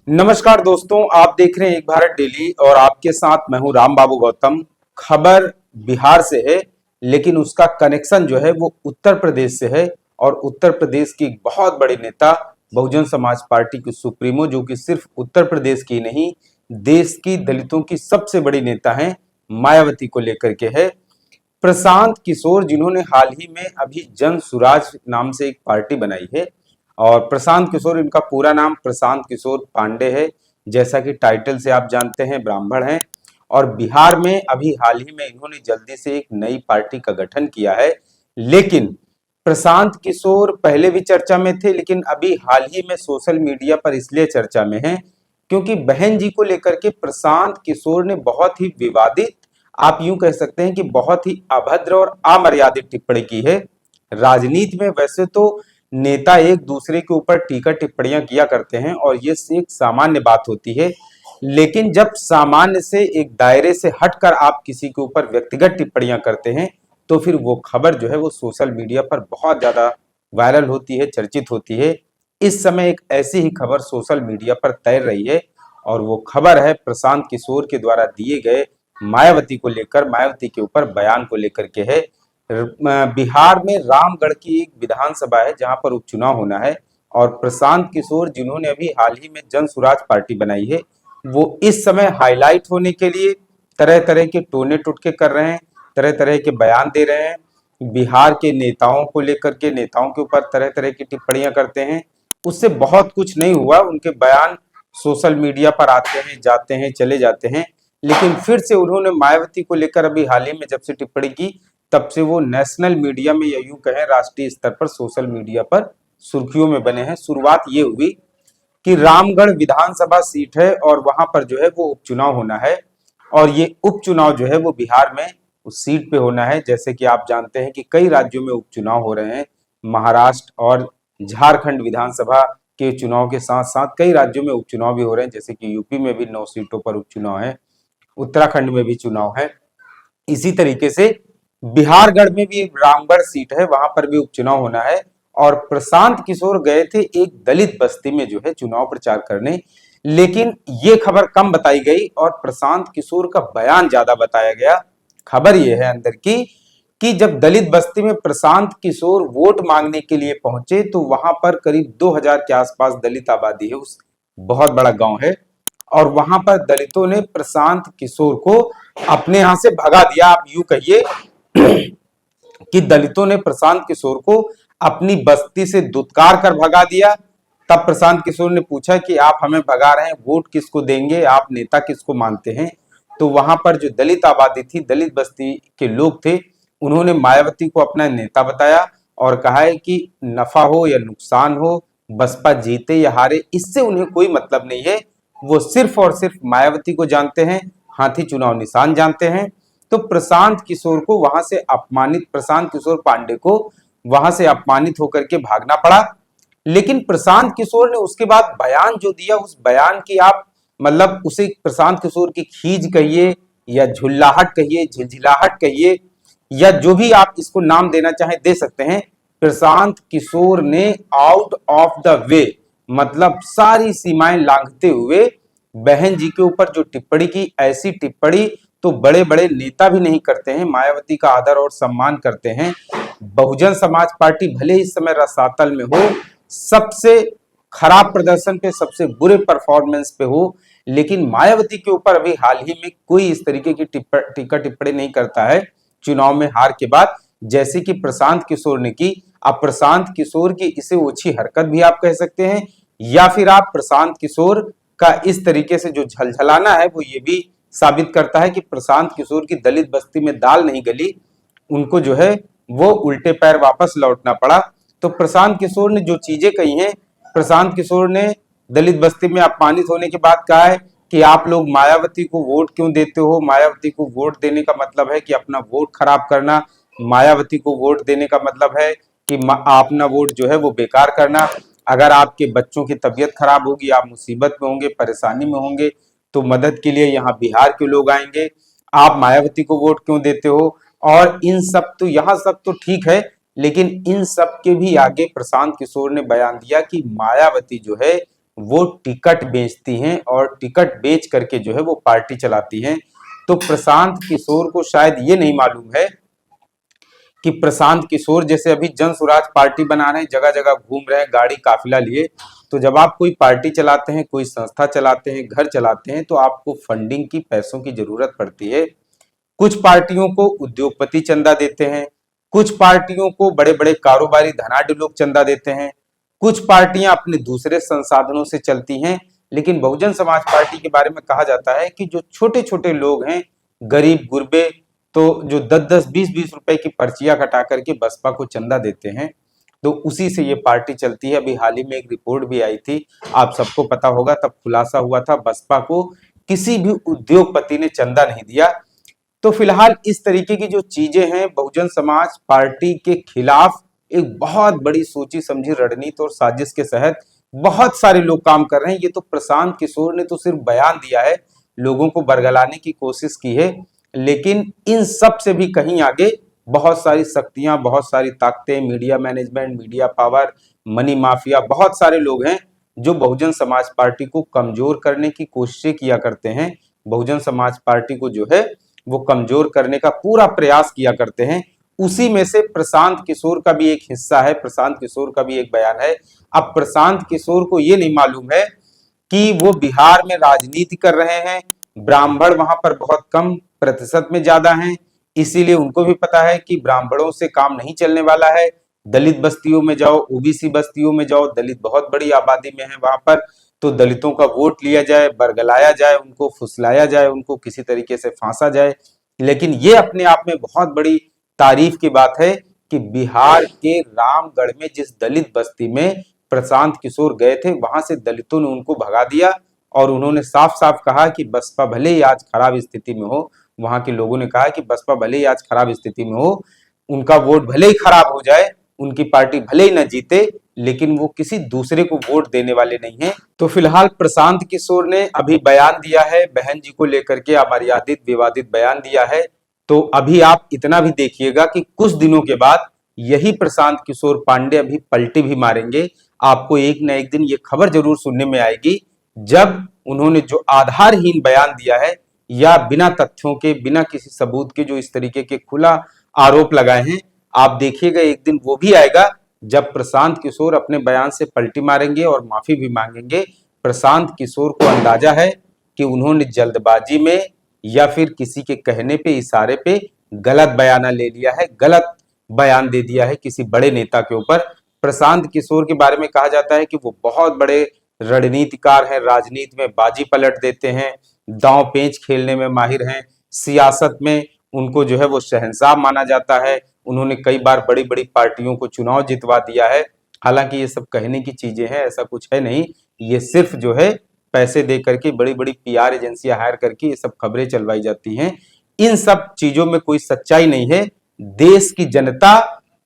नमस्कार दोस्तों, आप देख रहे हैं एक भारत डेली और आपके साथ मैं हूं राम बाबू गौतम। खबर बिहार से है, लेकिन उसका कनेक्शन जो है वो उत्तर प्रदेश से है। और उत्तर प्रदेश की एक बहुत बड़ी नेता, बहुजन समाज पार्टी की सुप्रीमो, जो कि सिर्फ उत्तर प्रदेश की नहीं, देश की दलितों की सबसे बड़ी नेता हैं, मायावती को लेकर के है। प्रशांत किशोर, जिन्होंने हाल ही में अभी जन सुराज नाम से एक पार्टी बनाई है। और प्रशांत किशोर, इनका पूरा नाम प्रशांत किशोर पांडे है। जैसा कि टाइटल से आप जानते हैं, ब्राह्मण हैं। और बिहार में अभी हाल ही में इन्होंने जल्दी से एक नई पार्टी का गठन किया है। लेकिन प्रशांत किशोर पहले भी चर्चा में थे, लेकिन अभी हाल ही में सोशल मीडिया पर इसलिए चर्चा में हैं क्योंकि बहन जी को लेकर के प्रशांत किशोर ने बहुत ही विवादित, आप यूं कह सकते हैं कि बहुत ही अभद्र और अमर्यादित टिप्पणी की है। राजनीति में वैसे तो नेता एक दूसरे के ऊपर टीका टिप्पणियां किया करते हैं और ये एक सामान्य बात होती है, लेकिन जब सामान्य से एक दायरे से हटकर आप किसी के ऊपर व्यक्तिगत टिप्पणियां करते हैं तो फिर वो खबर जो है वो सोशल मीडिया पर बहुत ज्यादा वायरल होती है, चर्चित होती है। इस समय एक ऐसी ही खबर सोशल मीडिया पर तैर रही है और वो खबर है प्रशांत किशोर के द्वारा दिए गए मायावती को लेकर, मायावती के ऊपर बयान को लेकर के है। बिहार में रामगढ़ की एक विधानसभा है जहां पर उपचुनाव होना है। और प्रशांत किशोर, जिन्होंने अभी हाल ही में जन सुराज पार्टी बनाई है, वो इस समय हाईलाइट होने के लिए तरह तरह के टोने टुटके कर रहे हैं, तरह तरह के बयान दे रहे हैं। बिहार के नेताओं को लेकर के, नेताओं के ऊपर तरह तरह की टिप्पणियां करते हैं। उससे बहुत कुछ नहीं हुआ, उनके बयान सोशल मीडिया पर आते हैं, जाते हैं, चले जाते हैं। लेकिन फिर से उन्होंने मायावती को लेकर अभी हाल ही में जब से टिप्पणी की, तब से वो नेशनल मीडिया में, या यूं कहें राष्ट्रीय स्तर पर सोशल मीडिया पर सुर्खियों में बने हैं। शुरुआत ये हुई कि रामगढ़ विधानसभा सीट है और वहां पर जो है वो उपचुनाव होना है। और ये उपचुनाव जो है वो बिहार में उस सीट पे होना है। जैसे कि आप जानते हैं कि कई राज्यों में उपचुनाव हो रहे हैं, महाराष्ट्र और झारखंड विधानसभा के चुनाव के साथ साथ कई राज्यों में उपचुनाव भी हो रहे हैं। जैसे कि यूपी में भी 9 सीटों पर उपचुनाव है, उत्तराखंड में भी चुनाव है। इसी तरीके से बिहारगढ़ में भी एक रामगढ़ सीट है, वहां पर भी उपचुनाव होना है। और प्रशांत किशोर गए थे एक दलित बस्ती में जो है चुनाव प्रचार करने, लेकिन ये खबर कम बताई गई और प्रशांत किशोर का बयान ज्यादा बताया गया। खबर यह है अंदर की कि जब दलित बस्ती में प्रशांत किशोर वोट मांगने के लिए पहुंचे तो वहां पर करीब 2000 के आसपास दलित आबादी है, उस बहुत बड़ा गांव है। और वहां पर दलितों ने प्रशांत किशोर को अपने यहां से भगा दिया। आप यूं कहिए कि दलितों ने प्रशांत किशोर को अपनी बस्ती से दुत्कार कर भगा दिया। तब प्रशांत किशोर ने पूछा कि आप हमें भगा रहे हैं, वोट किसको देंगे, आप नेता किसको मानते हैं। तो वहां पर जो दलित आबादी थी, दलित बस्ती के लोग थे, उन्होंने मायावती को अपना नेता बताया और कहा है कि नफा हो या नुकसान हो, बसपा जीते या हारे, इससे उन्हें कोई मतलब नहीं है। वो सिर्फ और सिर्फ मायावती को जानते हैं, हाथी चुनाव निशान जानते हैं। तो प्रशांत किशोर को वहां से अपमानित, प्रशांत किशोर पांडे को वहां से अपमानित होकर के भागना पड़ा। लेकिन प्रशांत किशोर ने उसके बाद बयान जो दिया, उस बयान की आप मतलब उसे प्रशांत किशोर की खीज कहिए या झुल्लाहट कहिए, झिलझिलाहट कहिए, या जो भी आप इसको नाम देना चाहें दे सकते हैं। प्रशांत किशोर ने आउट ऑफ द वे, मतलब सारी सीमाएं लांघते हुए बहन जी के ऊपर जो टिप्पणी की, ऐसी टिप्पणी तो बड़े बड़े नेता भी नहीं करते हैं। मायावती का आदर और सम्मान करते हैं। बहुजन समाज पार्टी भले इस समय रसातल में हो, सबसे खराब प्रदर्शन पे, सबसे बुरे परफॉर्मेंस पे हो, लेकिन मायावती के ऊपर अभी हाल ही में कोई इस तरीके की टीका टिप्पणी नहीं करता है चुनाव में हार के बाद, जैसे कि प्रशांत किशोर ने की। अब प्रशांत किशोर की इसे ओछी हरकत भी आप कह सकते हैं, या फिर आप प्रशांत किशोर का इस तरीके से जो झलझलाना है वो ये भी साबित करता है कि प्रशांत किशोर की दलित बस्ती में दाल नहीं गली, उनको जो है वो उल्टे पैर वापस लौटना पड़ा। तो प्रशांत किशोर ने जो चीजें कही हैं, प्रशांत किशोर ने दलित बस्ती में अपमानित होने के बाद कहा है कि आप लोग मायावती को वोट क्यों देते हो, मायावती को वोट देने का मतलब है कि अपना वोट खराब करना, मायावती को वोट देने का मतलब है कि अपना वोट जो है वो बेकार करना। अगर आपके बच्चों की तबीयत खराब होगी, आप मुसीबत में होंगे, परेशानी में होंगे, तो मदद के लिए यहाँ बिहार के लोग आएंगे। आप मायावती को वोट क्यों देते हो। और इन सब तो, यहाँ सब तो ठीक है, लेकिन इन सब के भी आगे प्रशांत किशोर ने बयान दिया कि मायावती जो है वो टिकट बेचती हैं और टिकट बेच करके जो है वो पार्टी चलाती हैं। तो प्रशांत किशोर को शायद ये नहीं मालूम है कि प्रशांत किशोर जैसे अभी जन स्वराज पार्टी बना रहे हैं, जगह जगह घूम रहे हैं गाड़ी काफिला लिए। तो जब आप कोई पार्टी चलाते हैं, कोई संस्था चलाते हैं, घर चलाते हैं, तो आपको फंडिंग की, पैसों की जरूरत पड़ती है। कुछ पार्टियों को उद्योगपति चंदा देते हैं, कुछ पार्टियों को बड़े बड़े कारोबारी धनाढ्य लोग चंदा देते हैं, कुछ पार्टियां अपने दूसरे संसाधनों से चलती हैं। लेकिन बहुजन समाज पार्टी के बारे में कहा जाता है कि जो छोटे छोटे लोग हैं, गरीब गुरबे, तो जो 10-10, 20-20 रुपए की पर्चियां कटा करके बसपा को चंदा देते हैं, तो उसी से ये पार्टी चलती है। अभी हाल ही में एक रिपोर्ट भी आई थी, आप सबको पता होगा, तब खुलासा हुआ था बसपा को किसी भी उद्योगपति ने चंदा नहीं दिया। तो फिलहाल इस तरीके की जो चीजें हैं, बहुजन समाज पार्टी के खिलाफ एक बहुत बड़ी सोची समझी रणनीति और साजिश के तहत बहुत सारे लोग काम कर रहे हैं। ये तो प्रशांत किशोर ने तो सिर्फ बयान दिया है, लोगों को बरगलाने की कोशिश की है, लेकिन इन सब से भी कहीं आगे बहुत सारी शक्तियां, बहुत सारी ताकतें, media management, media power, money mafia, बहुत सारे लोग हैं जो बहुजन समाज पार्टी को कमजोर करने की कोशिशें किया करते हैं। बहुजन समाज पार्टी को जो है वो कमजोर करने का पूरा प्रयास किया करते हैं। उसी में से प्रशांत किशोर का भी एक हिस्सा है, प्रशांत किशोर का भी एक बयान है। अब प्रशांत किशोर को ये नहीं मालूम है कि वो बिहार में राजनीति कर रहे हैं, ब्राह्मण वहां पर बहुत कम प्रतिशत में ज्यादा हैं, इसीलिए उनको भी पता है कि ब्राह्मणों से काम नहीं चलने वाला है। दलित बस्तियों में जाओ, ओबीसी बस्तियों में जाओ, दलित बहुत बड़ी आबादी में है वहां पर, तो दलितों का वोट लिया जाए, बरगलाया जाए, उनको फुसलाया जाए, उनको किसी तरीके से फांसा जाए। लेकिन ये अपने आप में बहुत बड़ी तारीफ की बात है कि बिहार के रामगढ़ में जिस दलित बस्ती में प्रशांत किशोर गए थे, वहां से दलितों ने उनको भगा दिया और उन्होंने साफ साफ कहा कि बसपा भले ही आज खराब स्थिति में हो, वहां के लोगों ने कहा कि बसपा भले ही आज खराब स्थिति में हो, उनका वोट भले ही खराब हो जाए, उनकी पार्टी भले ही न जीते, लेकिन वो किसी दूसरे को वोट देने वाले नहीं है। तो फिलहाल प्रशांत किशोर ने अभी बयान दिया है, बहन जी को लेकर के अमर्यादित विवादित बयान दिया है। तो अभी आप इतना भी देखिएगा कि कुछ दिनों के बाद यही प्रशांत किशोर पांडे अभी पलटी भी मारेंगे। आपको एक न एक दिन ये खबर जरूर सुनने में आएगी, जब उन्होंने जो आधारहीन बयान दिया है या बिना तथ्यों के, बिना किसी सबूत के जो इस तरीके के खुला आरोप लगाए हैं, आप देखिएगा एक दिन वो भी आएगा जब प्रशांत किशोर अपने बयान से पलटी मारेंगे और माफी भी मांगेंगे। प्रशांत किशोर को अंदाजा है कि उन्होंने जल्दबाजी में या फिर किसी के कहने पे, इशारे पे गलत बयाना ले लिया है, गलत बयान दे दिया है किसी बड़े नेता के ऊपर। प्रशांत किशोर के बारे में कहा जाता है कि वो बहुत बड़े रणनीतिकार हैं, राजनीति में बाजी पलट देते हैं, दांव पेंच खेलने में माहिर हैं, सियासत में उनको जो है वो शहंशाह माना जाता है। उन्होंने कई बार बड़ी बड़ी पार्टियों को चुनाव जितवा दिया है। हालांकि ये सब कहने की चीजें हैं, ऐसा कुछ है नहीं, ये सिर्फ जो है पैसे दे करके बड़ी बड़ी पीआर एजेंसियां हायर करके ये सब खबरें चलवाई जाती हैं। इन सब चीजों में कोई सच्चाई नहीं है। देश की जनता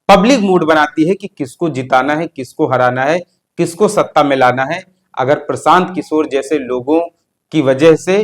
पब्लिक मूड बनाती है कि किसको जिताना है, किसको हराना है, किसको सत्ता में लाना है। अगर प्रशांत किशोर जैसे लोगों की वजह से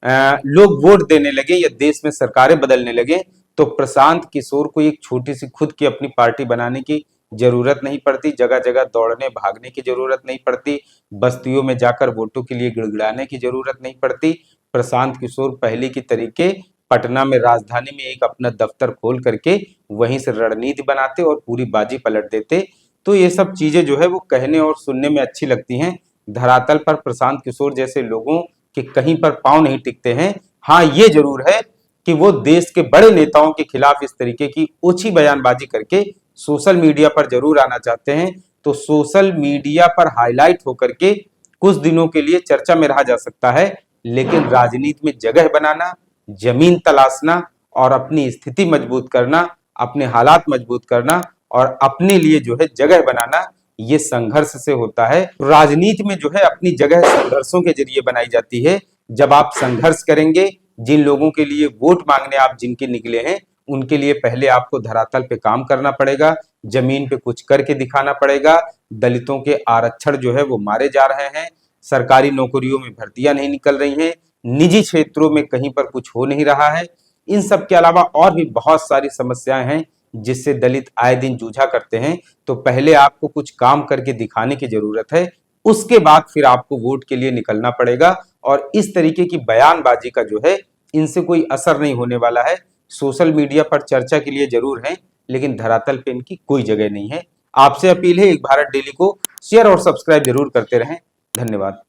लोग वोट देने लगे या देश में सरकारें बदलने लगे, तो प्रशांत किशोर को एक छोटी सी खुद की अपनी पार्टी बनाने की जरूरत नहीं पड़ती, जगह जगह दौड़ने भागने की जरूरत नहीं पड़ती, बस्तियों में जाकर वोटों के लिए गिड़गिड़ाने की जरूरत नहीं पड़ती। प्रशांत किशोर पहले की तरीके पटना में, राजधानी में एक अपना दफ्तर खोल करके वहीं से रणनीति बनाते और पूरी बाजी पलट देते। तो ये सब चीजें जो है वो कहने और सुनने में अच्छी लगती हैं, धरातल पर प्रशांत किशोर जैसे लोगों के कहीं पर पांव नहीं टिकते हैं। हाँ, ये जरूर है कि वो देश के बड़े नेताओं के खिलाफ इस तरीके की ओछी बयानबाजी करके सोशल मीडिया पर जरूर आना चाहते हैं। तो सोशल मीडिया पर हाईलाइट होकर के कुछ दिनों के लिए चर्चा में रहा जा सकता है, लेकिन राजनीति में जगह बनाना, जमीन तलाशना और अपनी स्थिति मजबूत करना, अपने हालात मजबूत करना और अपने लिए जो है जगह बनाना, ये संघर्ष से होता है। राजनीति में जो है अपनी जगह संघर्षों के जरिए बनाई जाती है। जब आप संघर्ष करेंगे, जिन लोगों के लिए वोट मांगने आप जिनके निकले हैं, उनके लिए पहले आपको धरातल पे काम करना पड़ेगा, जमीन पे कुछ करके दिखाना पड़ेगा। दलितों के आरक्षण जो है वो मारे जा रहे हैं, सरकारी नौकरियों में भर्तियां नहीं निकल रही हैं, निजी क्षेत्रों में कहीं पर कुछ हो नहीं रहा है। इन सब के अलावा और भी बहुत सारी समस्याएं हैं जिससे दलित आए दिन जूझा करते हैं। तो पहले आपको कुछ काम करके दिखाने की जरूरत है, उसके बाद फिर आपको वोट के लिए निकलना पड़ेगा। और इस तरीके की बयानबाजी का जो है इनसे कोई असर नहीं होने वाला है। सोशल मीडिया पर चर्चा के लिए जरूर है, लेकिन धरातल पे इनकी कोई जगह नहीं है। आपसे अपील है, एक भारत डेली को शेयर और सब्सक्राइब जरूर करते रहें। धन्यवाद।